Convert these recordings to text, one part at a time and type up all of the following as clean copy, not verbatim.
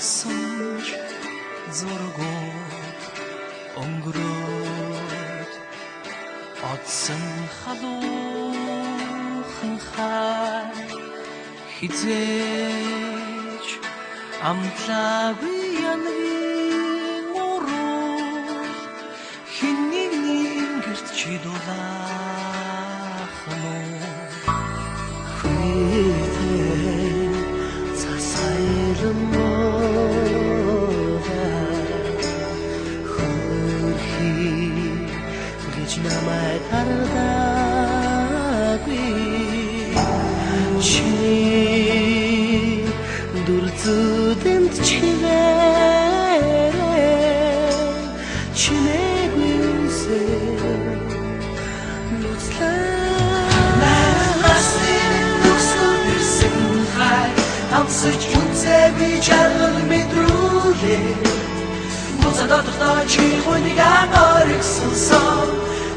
сонж зургууд өнгөрөөд одсон халуухан хай хизээж амтлаагүй янгийн уруу хинний гэрт чидулаах мөн намайг хардаггүй чи дүрзүдэнд чивэрэ чинээгүй үсээ нүцлээ амсаж үнцэби чаргал мэдрүүлээ музадотохтой чи хүнийг анориксан сон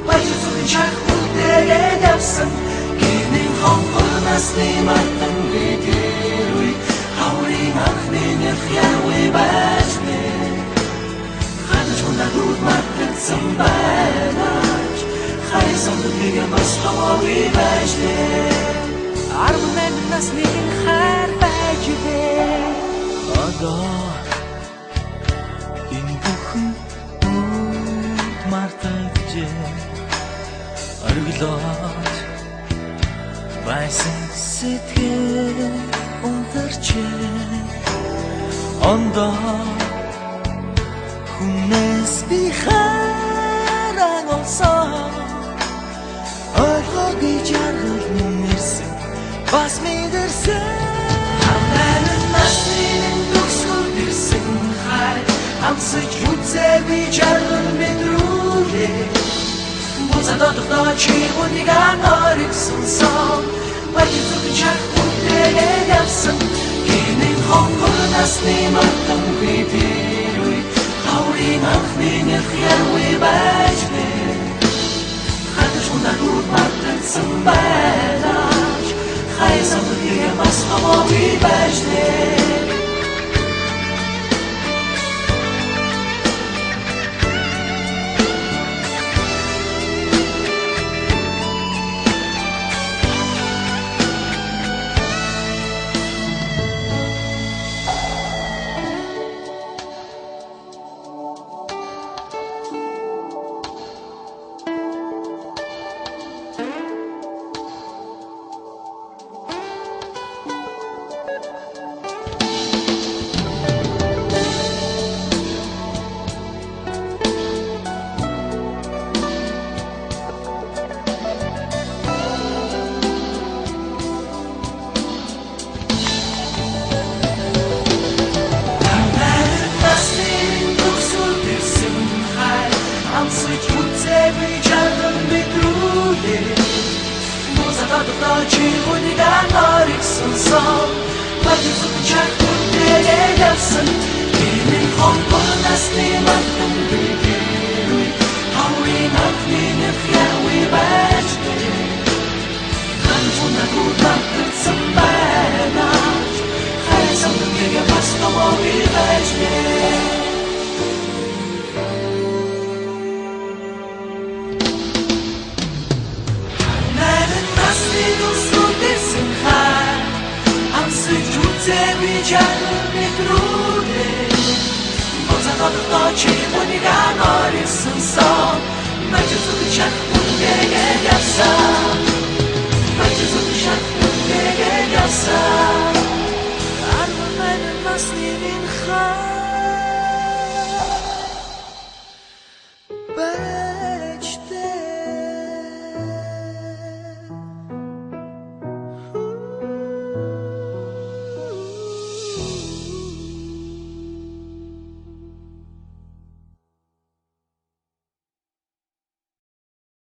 Баяжуулын чахуудтэгээд явсан Гинийн хонгорнаас нэматтан бидэрүй Хаврын анхны нэрхяуи бажны Хадаж хүндагууд маттагдсан байнаж Хайсан дүнгийн бас хавауи бажны Армэн нас нэгэн хар байжвэ Одоо энэ бүхэн үд мартагжээ Арглаад байсан сэтгэл унтарчээ Ондоо хүнээс би харан олсон Ойлгоогүй жаргал нэрсэн бас мэдэрсэн Амнанын насны төгсгөл ирсэн хай Амсаж үзээгүй жаргал мэдрүүлээ Музадотохтой чи хүнийг анориксан сон Баяжуулын чахуудтэгээд явсан Гинийн хонгорнаас нэматтан бидэрүй Хаврын анхны нэрхяуи бажны Хадаж хүндагууд мартагдсан байнаж Хайсан дүнгийн бас хавауи бажны Чи хүнийг анориксан сон Баяжуулын чахуудтэгээд явсан Гинийн хонгорнаас нэматтан бидэрүй Хаврын анхны нэрхяуи бажны Хадаж хүндагууд мартагдсан байнаж Хайсан дүнгийн бас хавауи бажны Зэби чаргал мэдрүүлээ Музадотохтой чи хүнийг анориксан сон Баяжуулын чахуудтэгээд явсан Баяжуулын чахуудтэгээд явсан